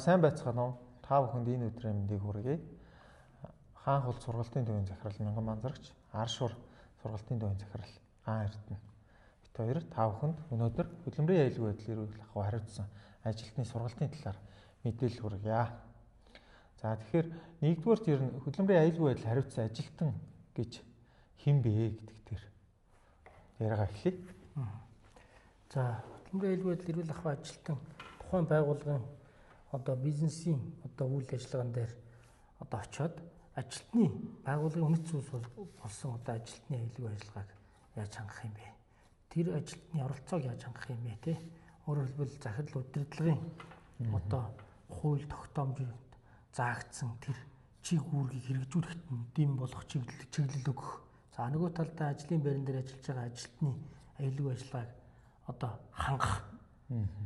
сайн байцгаана уу? Та бүхэнд энэ өдрийн мэндийг хүргэе. Хаан хул сургалтын төвийн захирал Мянган Манзарагч, Аршуур сургалтын төвийн захирал Гаан Эрдэнэ. Бид хоёр та бүхэнд өнөөдөр хөдөлмөрийн аюулгүй байдлыг эрүүлэх ахуй хариуцсан ажилтны сургалтын талаар мэдээлэл хүргье. За тэгэхээр нэгдүгээрт ер нь хөдөлмөрийн аюулгүй байдал хариуцсан ажилтан гэж хэн бэ гэдэг дээр яриагаа эхлэе. За хөдөлмөрийн аюулгүй байдал эрүүлэх ахуй ажилтан тухайн байгууллагын бизнесийн үйл ажиллагаан дээр очиод ажилтны байгууллагын үнэт зүйлс болсон ажилтны аюулгүй ажиллагааг яаж хангах юм бэ? Тэр ажилтны оролцоог яаж хангах юм бэ те? Өөрөөр хэлбэл захирал удирдлагын хууль тогтоомжид заагдсан тэр чиг үүргийг хэрэгжүүлэхэд нь дэм болох чиглэл өгөх. За нөгөө талдаа ажлын байран дээр ажиллаж байгаа ажилтны аюулгүй ажиллагааг хангах,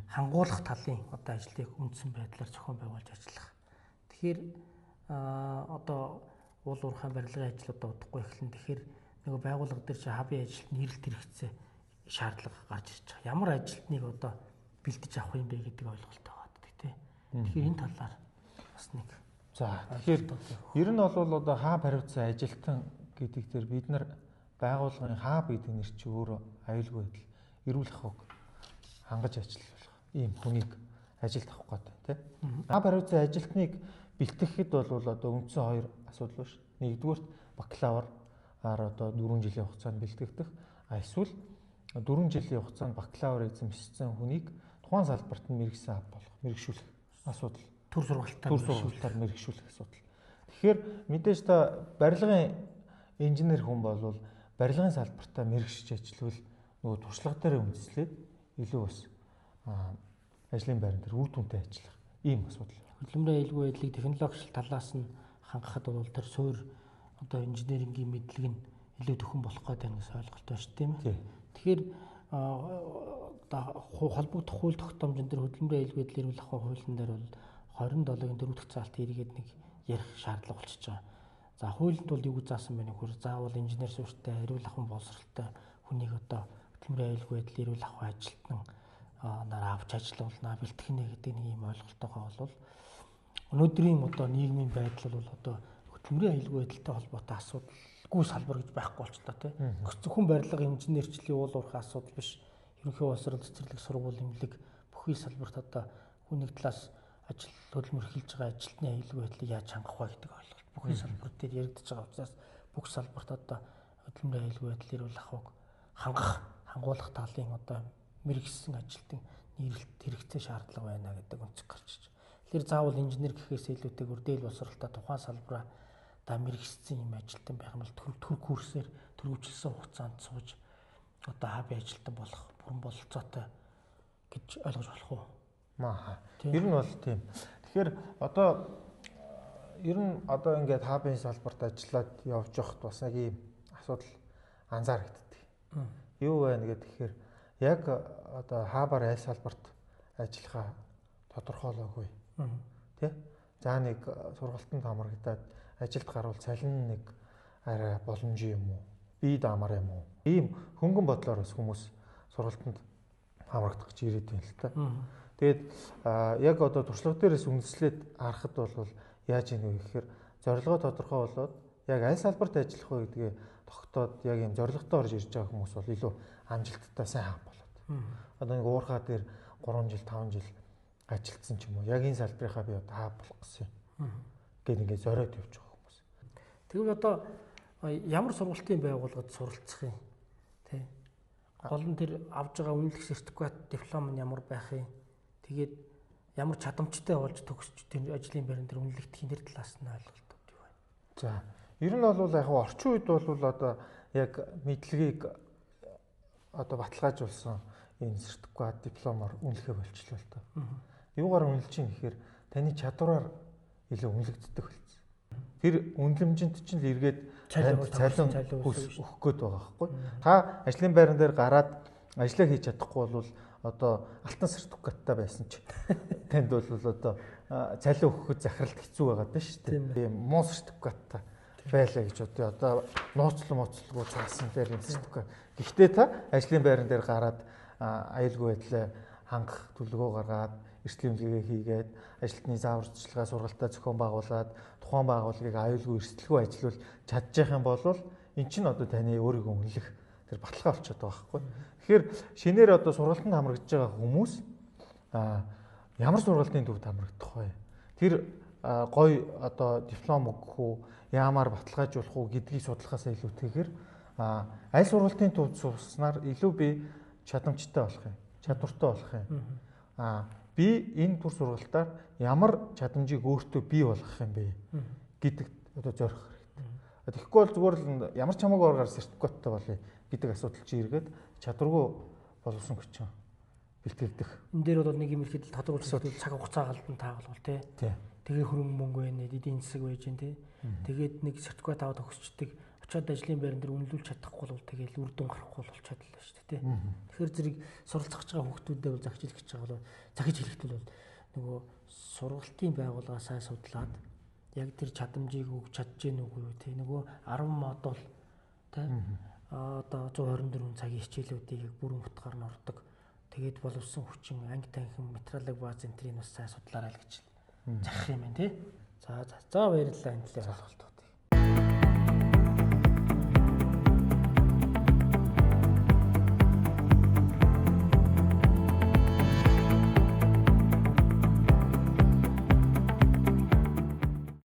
хангуулах талын ажлыг үндсэн байдлаар зохион байгуулж ажиллах. Тэгэхээр уул уурхайн барилгын ажил удахгүй эхэлнэ. Тэгэхээр нөгөө байгууллага дээр чи хабын ажилт нэрэлт хэрэгцээ шаардлага гарч ирж байгаа. Ямар ажилтныг бэлдэж авах юм бэ гэдэг ойлголт байгаа тий. Тэгэхээр энэ талаар бас нэг. За тэгэхээр ер нь бол хаб хариуцсан ажилтан гэдэг дээр бид нар байгууллагын хаб гэдэг нэр чи өөрөө аюулгүй байдал эрүүлэх ахуйг хангаж ажиллах ийм хүнийг ажилд авах гэдэг тийм. Хаб хариуцсан ажилтныг бэлтгэхэд бол үндсэн хоёр асуудал байна шүү. Нэгдүгээрт бакалавраар 4 жилийн хугацаанд бэлтгэгдэх, эсвэл 4 жилийн хугацаанд бакалавр эзэмшсэн хүнийг тухайн салбарт нь мэргэсэн хаб болох, мэргэшүүлэх асуудал. Төр сургалтаар мэргэшүүлэх асуудал. Тэгэхээр мэдээж та барилгын инженер хүн бол барилгын салбартаа мэргэшиж ажиллавал нөгөө туршлага дээр үндэслээд илүү бас ажлын байран дээр үр дүнтэй ажиллах ийм асуудал. Хөдөлмөрийн аюулгүй байдлыг технологичл талаас нь хангахад бол тэр суур инженерингийн мэдлэг нь илүү төхөн болох гэдэг нь ойлголт байна шүү дээ. Тэгэхээр холбогдох хууль тогтоомжн дээр хөдөлмөрийн аюулгүй байдлыг эрүүлэх ахуй хуулийн дээр бол 27-гийн 4-р цаалт эргээд нэг ярих шаардлага болчихж байгаа. За хуулинд бол юу гэж заасан бэ нөхөр заавал инженер суурьтай, эрүүл ахуйн боловсролтой хүнийг хөдөлмөрийн аюулгүй байдлыг эрүүлэх ахуй ажилтан нараа авч ажиллуулна, бэлтгэнэ гэдэг нэг юм ойлголтойгоо бол өнөөдрийн нийгмийн байдал бол хөдөлмөрийн аюулгүй байдалтай холбоотой асуудалгүй салбар гэж байхгүй болчлоо тий. Зөвхөн барилга инженерчлэлийн уул уурхай асуудал биш. Ерөнхий боловсрол цэцэрлэг сургууль имлэг бүхий салбарт хүний талаас ажил хөдөлмөр эхэлж байгаа ажилтны аюулгүй байдлыг яаж хангах вэ гэдэг ойлголт бүхий салбар дээр яригдж байгаа учраас бүх салбарт хөдөлмөрийн аюулгүй байдлыг эрүүлэх ахуйг хангуулах талын мэргэжсэн ажилтны нэрэлт хэрэгцээ шаардлага байна гэдэг өнцөг гарч иж. Тэгэхээр заавал инженер гэхээс илүүтэйгээр дээл боловсролтой тухайн салбараа мэргэжсэн юм ажилтан байх юм бол төр курсээр төрөвчлсөн хугацаанд сууж хабын ажилтан болох бүрэн бололцоотой гэж ойлгож болох уу? Ер нь бол тийм. Тэгэхээр ер нь ингээд хабын салбарт ажиллаад явж явахд бас нэг ийм асуудал анзаарэгддэг. Юу байна гэхээр яг хабаар аль салбарт ажиллахаа тодорхойлоогүй. Тэ? За нэг сургалтанд хамрагдаад ажилд гарвал цалин нэг арай боломжтой юм уу? Бие даамаар юм уу? Ийм хөнгөн бодлоор бас хүмүүс сургалтанд хамрагдах гэж ирээд байна л та. Тэгээд яг туршлага дээрээс үндэслээд харахад бол яаж ийнэ вэ гэхээр зорилгоо тодорхой болоод яг аль салбарт ажиллах вэ гэдгээ тогтоод яг юм зорилготой орж ирж байгаа хүмүүс бол илүү амжилттай сайн хаа болоод. Нэг уурхаа дээр 3 жил 5 жил ажилтсан ч юм уу. Яг энэ салбарынхаа би хаа болох гэсэн юм. Гэт ингээд зориод явж байгаа хүмүүс. Тэгвэл ямар сургалтын байгууллагад суралцах юм? Тэ. Гол нь тэр авж байгаа үнэлэх сертификат, диплом нь ямар байх юм? Тэгээд ямар чадамжтай болж төгсч тэр ажлын байран дээр үнэлэгдэх энэ талаас нь ойлголт өгдөг байна. За, ер нь бол яг орчин үед бол яг мэдлэгийг баталгаажуулсан энэ сертификат, дипломоор үнэлэхэ болчихлоо л доо. Юугаар үнэлж чинь гэхээр таны чадвараар илүү үнэлэгддэг болсон. Тэр үнэлэмжинд чинь л эргээд цалин өгөх гээд байгаа байхгүй. Та ажлын байран дээр гараад ажиллаа хийж чадахгүй бол алтан сертификаттай байсан ч танд бол цалин өгөхөд захиралт хэцүү байгаад байна шүү дээ. Тийм муу сертификаттай байлаа гэж нууцлгүй цаасан дээр сертификат. Гэхдээ та ажлын байран дээр гараад аюулгүй байдлаа хангах төлөвлөгөө гаргаад эрсдлийн эмнэлгээ хийгээд ажилтны зааварчилгаа сургалтаа зохион байгуулад тухайн байгууллагыг аюулгүй эрсдэлгүй ажиллавал чадчих юм бол эн чинь одоо таны өөрийгөө үнэлэх тэр баталгаа болчиход байгаа байхгүй. Тэгэхээр шинээр одоо сургалтанд хамрагдж байгаа хүмүүс ямар сургалтын төвд хамрагдах вэ? Тэр гой одоо диплом өгөх үү, яамаар баталгаажуулах уу гэдгийг судлахаас илүүтэйгээр аль сургалтын төвд сууснаар илүү би чадамжтай болох юм, чадвартай болох юм. Би энэ төр сургалтаар ямар чадамжийг өөртөө бий болгох юм бэ гэдэг одоо зорих хэрэгтэй. Тэгэхгүй бол зүгээр л ямар ч хамаагүй оргаар сертификаттай болъё гэдэг асуудал чи иргэд чадваргүй боловсон хүчин бэлтгэгдэх. Энд дээр бол нэг юм ихэд тодорхойлсон цаг хугацаа галдан таагалбал тий. Тэгээ хөрөнгө мөнгө байна, эдийн засаг байж гэн тий. Тэгээд нэг сертификат аваад төгсчдөг. Очоод ажлын байран дээр үнэлүүлж чадахгүй бол тэгэл үр дүн гарахгүй болчиход л байна шүү дээ тий. Тэгэхээр зэрэг суралцах гэж байгаа хүүхдүүдэд бол захиж хэлэх гэж байгаа бол захиж хэлэхдээ бол нөгөө сургалтын байгууллага сайн судлаад яг тэр чадамжийг өгч чадж гэнэ үгүй юу тий. Нөгөө 10 модуль тий. Одоо 124 цагийн хичээлүүдийг яг бүрэн утгаар нь ордог. Тэгээд боловсон хүчин анги танхим материалыг бааз энтрийг бас сайн судлаарай л гэж захих юм байна тий. За баярлалаа энэ төлөв асуулт.